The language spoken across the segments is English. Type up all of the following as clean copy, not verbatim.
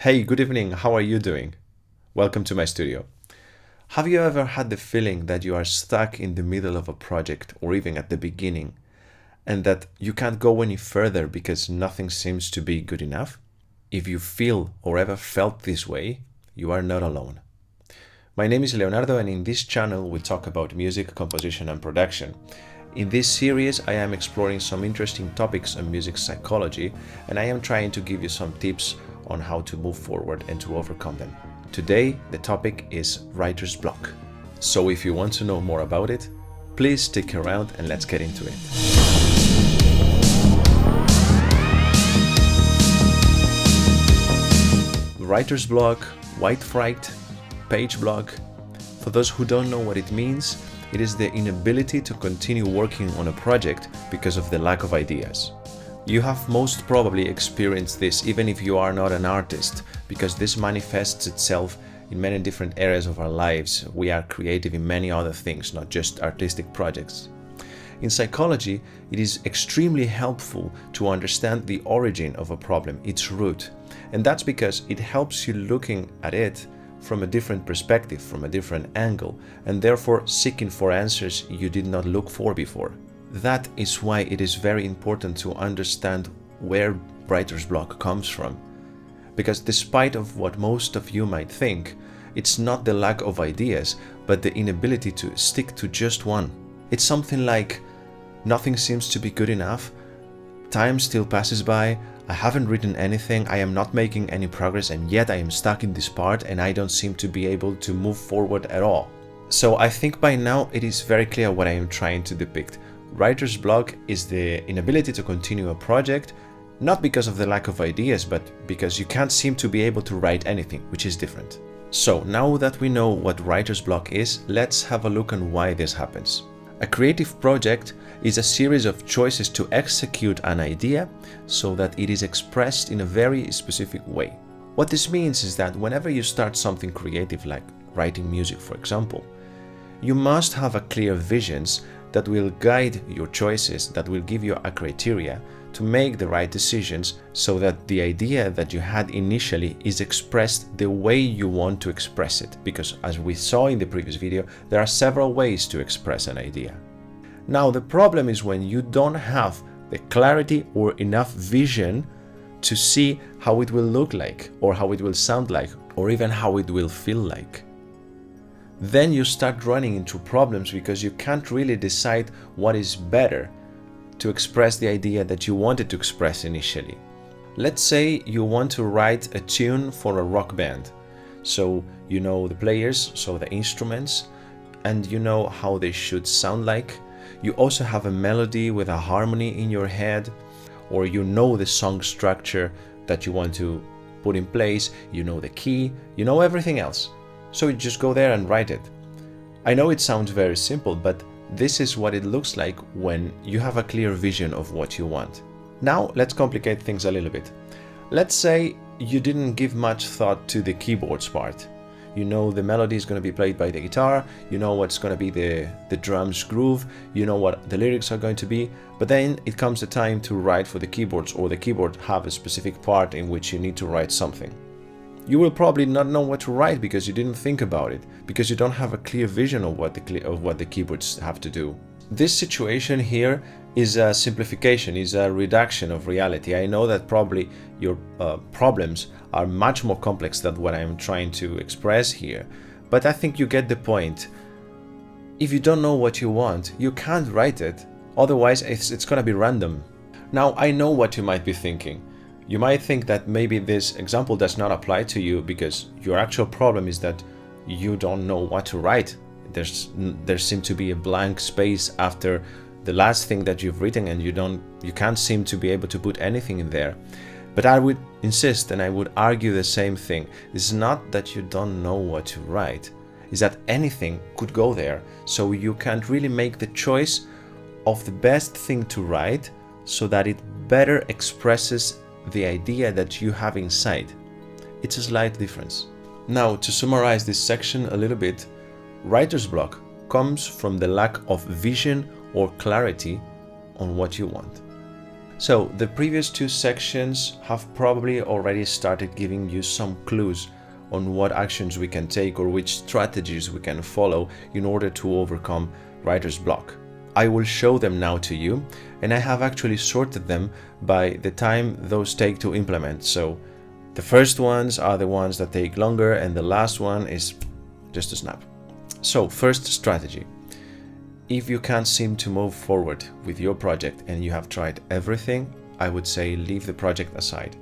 Hey, good evening. How are you doing? Welcome to my studio. Have you ever had the feeling that you are stuck in the middle of a project or even at the beginning and that you can't go any further because nothing seems to be good enough? If you feel or ever felt this way, you are not alone. My name is Leonardo, and in this channel we talk about music, composition and production. In this series I am exploring some interesting topics on music psychology, and I am trying to give you some tips on how to move forward and to overcome them. Today the topic is writer's block. So if you want to know more about it, please stick around and let's get into it. Writer's block, white fright, page block. For those who don't know what it means, it is the inability to continue working on a project because of the lack of ideas. You have most probably experienced this even if you are not an artist, because this manifests itself in many different areas of our lives. We are creative in many other things, not just artistic projects. In psychology, it is extremely helpful to understand the origin of a problem, its root, and that's because it helps you looking at it from a different perspective, from a different angle, and therefore seeking for answers you did not look for before. That is why it is very important to understand where writer's block comes from. Because despite of what most of you might think, it's not the lack of ideas, but the inability to stick to just one. It's something like, nothing seems to be good enough, time still passes by, I haven't written anything, I am not making any progress, and yet I am stuck in this part and I don't seem to be able to move forward at all. So I think by now it is very clear what I am trying to depict. Writer's block is the inability to continue a project, not because of the lack of ideas, but because you can't seem to be able to write anything, which is different. So now that we know what writer's block is, let's have a look on why this happens. A creative project is a series of choices to execute an idea so that it is expressed in a very specific way. What this means is that whenever you start something creative, like writing music for example, you must have a clear visions that will guide your choices, that will give you a criteria to make the right decisions so that the idea that you had initially is expressed the way you want to express it. Because as we saw in the previous video, there are several ways to express an idea. Now the problem is when you don't have the clarity or enough vision to see how it will look like, or how it will sound like, or even how it will feel like. Then you start running into problems because you can't really decide what is better to express the idea that you wanted to express initially. Let's say you want to write a tune for a rock band. So you know the players, so the instruments, and you know how they should sound like. You also have a melody with a harmony in your head, or you know the song structure that you want to put in place, you know the key, you know everything else. So you just go there and write it. I know it sounds very simple, but this is what it looks like when you have a clear vision of what you want. Now let's complicate things a little bit. Let's say you didn't give much thought to the keyboards part. You know the melody is going to be played by the guitar, you know what's going to be the drums groove, you know what the lyrics are going to be, but then it comes the time to write for the keyboards, or the keyboard have a specific part in which you need to write something. You will probably not know what to write because you didn't think about it, because you don't have a clear vision of what the keyboards have to do. This situation here is a simplification, is a reduction of reality. I know that probably your problems are much more complex than what I'm trying to express here, but I think you get the point. If you don't know what you want, you can't write it, otherwise it's gonna be random. Now I know what you might be thinking. You might think that maybe this example does not apply to you because your actual problem is that you don't know what to write. There seems to be a blank space after the last thing that you've written, and you can't seem to be able to put anything in there. But I would insist, and I would argue the same thing. It's not that you don't know what to write, it's that anything could go there, so you can't really make the choice of the best thing to write so that it better expresses the idea that you have inside. It's a slight difference. Now, to summarize this section a little bit, writer's block comes from the lack of vision or clarity on what you want. So the previous two sections have probably already started giving you some clues on what actions we can take or which strategies we can follow in order to overcome writer's block. I will show them now to you, and I have actually sorted them by the time those take to implement. So the first ones are the ones that take longer, and the last one is just a snap. So first strategy. If you can't seem to move forward with your project and you have tried everything, I would say leave the project aside.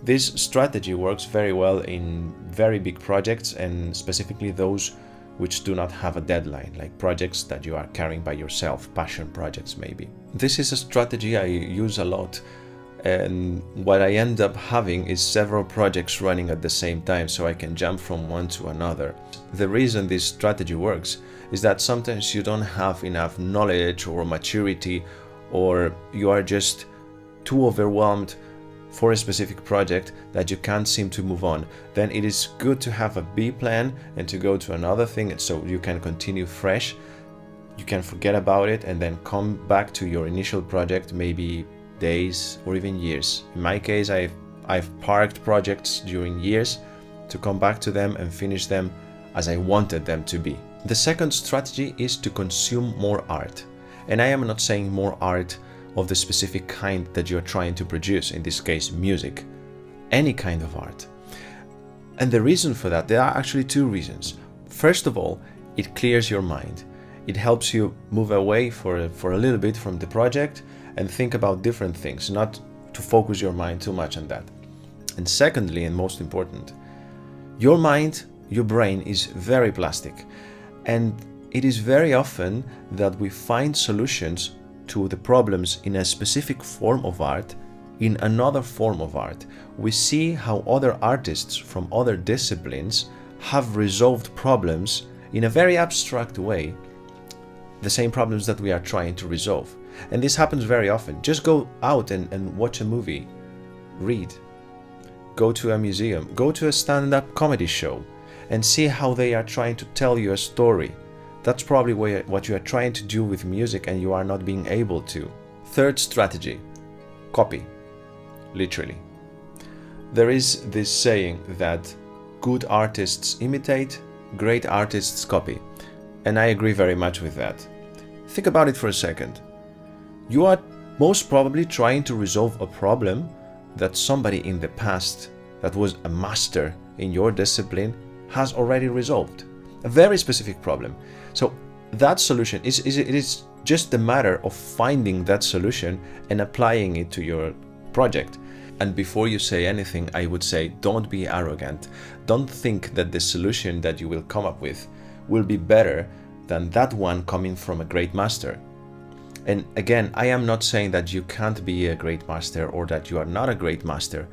This strategy works very well in very big projects, and specifically those which do not have a deadline, like projects that you are carrying by yourself, passion projects maybe. This is a strategy I use a lot, and what I end up having is several projects running at the same time, so I can jump from one to another. The reason this strategy works is that sometimes you don't have enough knowledge or maturity, or you are just too overwhelmed for a specific project that you can't seem to move on. Then it is good to have a B plan and to go to another thing so you can continue fresh. You can forget about it and then come back to your initial project, maybe days or even years. In my case, I've parked projects during years to come back to them and finish them as I wanted them to be. The second strategy is to consume more art. And I am not saying more art of the specific kind that you're trying to produce, in this case music, any kind of art. And the reason for that, there are actually two reasons. First of all, it clears your mind. It helps you move away for a little bit from the project and think about different things, not to focus your mind too much on that. And secondly, and most important, your mind, your brain is very plastic, and it is very often that we find solutions to the problems in a specific form of art, in another form of art. We see how other artists from other disciplines have resolved problems in a very abstract way, the same problems that we are trying to resolve. And this happens very often. Just go out and watch a movie, read, go to a museum, go to a stand-up comedy show, and see how they are trying to tell you a story. That's probably what you are trying to do with music and you are not being able to. Third strategy, copy, literally. There is this saying that good artists imitate, great artists copy. And I agree very much with that. Think about it for a second. You are most probably trying to resolve a problem that somebody in the past that was a master in your discipline has already resolved. A very specific problem. So that solution it is just a matter of finding that solution and applying it to your project. And before you say anything, I would say don't be arrogant. Don't think that the solution that you will come up with will be better than that one coming from a great master. And again, I am not saying that you can't be a great master or that you are not a great master,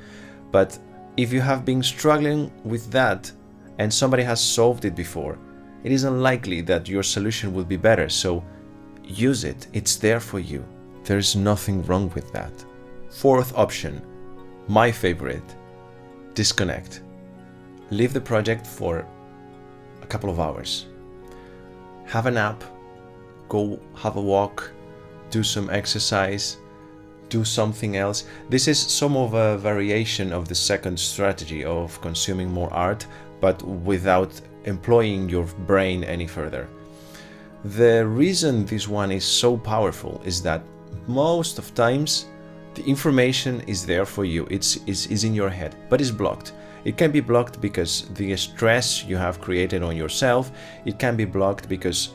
but if you have been struggling with that and somebody has solved it before, it is unlikely that your solution will be better, so use it. It's there for you. There's nothing wrong with that. Fourth option, my favorite, disconnect. Leave the project for a couple of hours. Have a nap, go have a walk, do some exercise, do something else. This is some of a variation of the second strategy of consuming more art, but without employing your brain any further. The reason this one is so powerful is that most of times the information is there for you. It's in your head, but it's blocked. It can be blocked because the stress you have created on yourself. It can be blocked because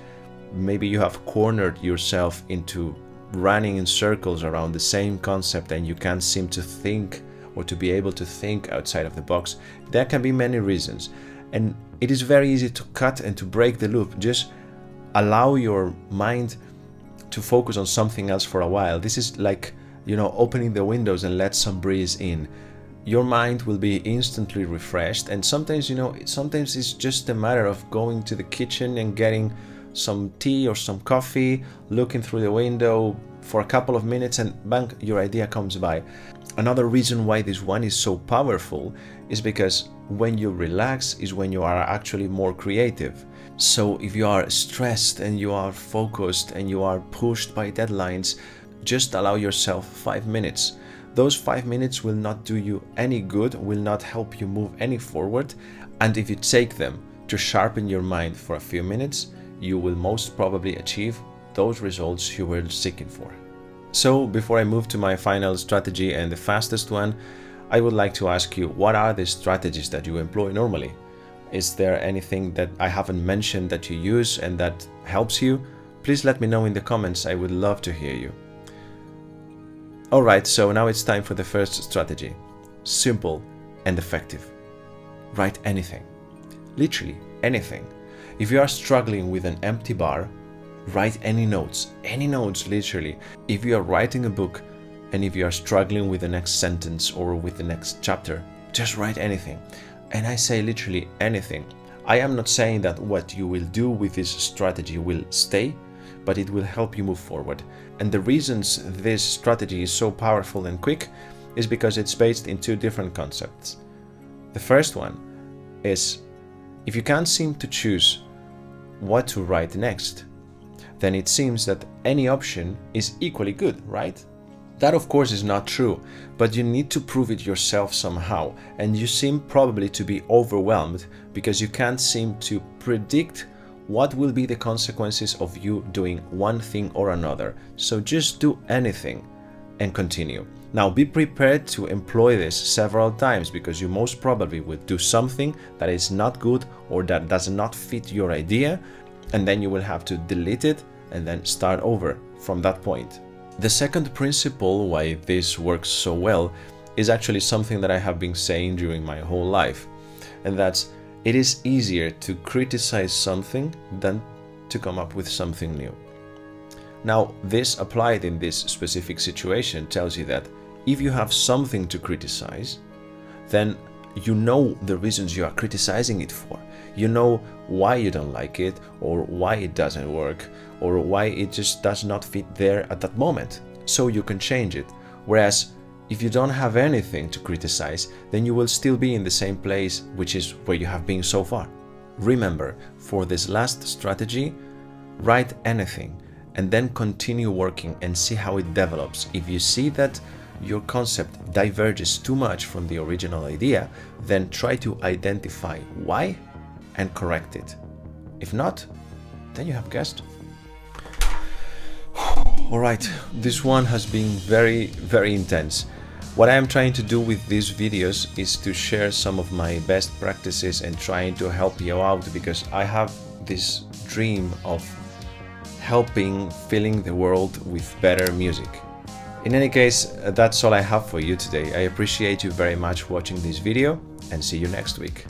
maybe you have cornered yourself into running in circles around the same concept and you can't seem to think or to be able to think outside of the box. There can be many reasons, and it is very easy to cut and to break the loop. Just allow your mind to focus on something else for a while. This is like, opening the windows and let some breeze in. Your mind will be instantly refreshed, and sometimes it's just a matter of going to the kitchen and getting some tea or some coffee, looking through the window for a couple of minutes, and bang, your idea comes by. Another reason why this one is so powerful is because when you relax is when you are actually more creative. So if you are stressed and you are focused and you are pushed by deadlines, Just allow yourself 5 minutes. Those 5 minutes will not do you any good, will not help you move any forward, and if you take them to sharpen your mind for a few minutes, you will most probably achieve those results you were seeking for. So before I move to my final strategy and the fastest one, I would like to ask you, what are the strategies that you employ normally? Is there anything that I haven't mentioned that you use and that helps you? Please let me know in the comments. I would love to hear you. Alright, so now it's time for the first strategy. Simple and effective. Write anything. Literally anything. If you are struggling with an empty bar, write any notes literally. If you are writing a book and if you are struggling with the next sentence or with the next chapter, just write anything. And I say literally anything. I am not saying that what you will do with this strategy will stay, but it will help you move forward. And the reasons this strategy is so powerful and quick is because it's based in two different concepts. The first one is, if you can't seem to choose what to write next, then it seems that any option is equally good, right? That of course is not true, but you need to prove it yourself somehow, and you seem probably to be overwhelmed because you can't seem to predict what will be the consequences of you doing one thing or another. So just do anything and continue. Now be prepared to employ this several times because you most probably will do something that is not good or that does not fit your idea, and then you will have to delete it and then start over from that point. The second principle why this works so well is actually something that I have been saying during my whole life, and that's, it is easier to criticize something than to come up with something new. Now, this applied in this specific situation tells you that if you have something to criticize, then you know the reasons you are criticizing it for. You know why you don't like it, or why it doesn't work, or why it just does not fit there at that moment. So you can change it. Whereas if you don't have anything to criticize, then you will still be in the same place, which is where you have been so far. Remember, for this last strategy, write anything and then continue working and see how it develops. If you see that your concept diverges too much from the original idea, then try to identify why and correct it. If not, then you have guessed. Alright, this one has been very, very intense. What I am trying to do with these videos is to share some of my best practices and trying to help you out, because I have this dream of filling the world with better music. In any case, that's all I have for you today. I appreciate you very much watching this video and see you next week.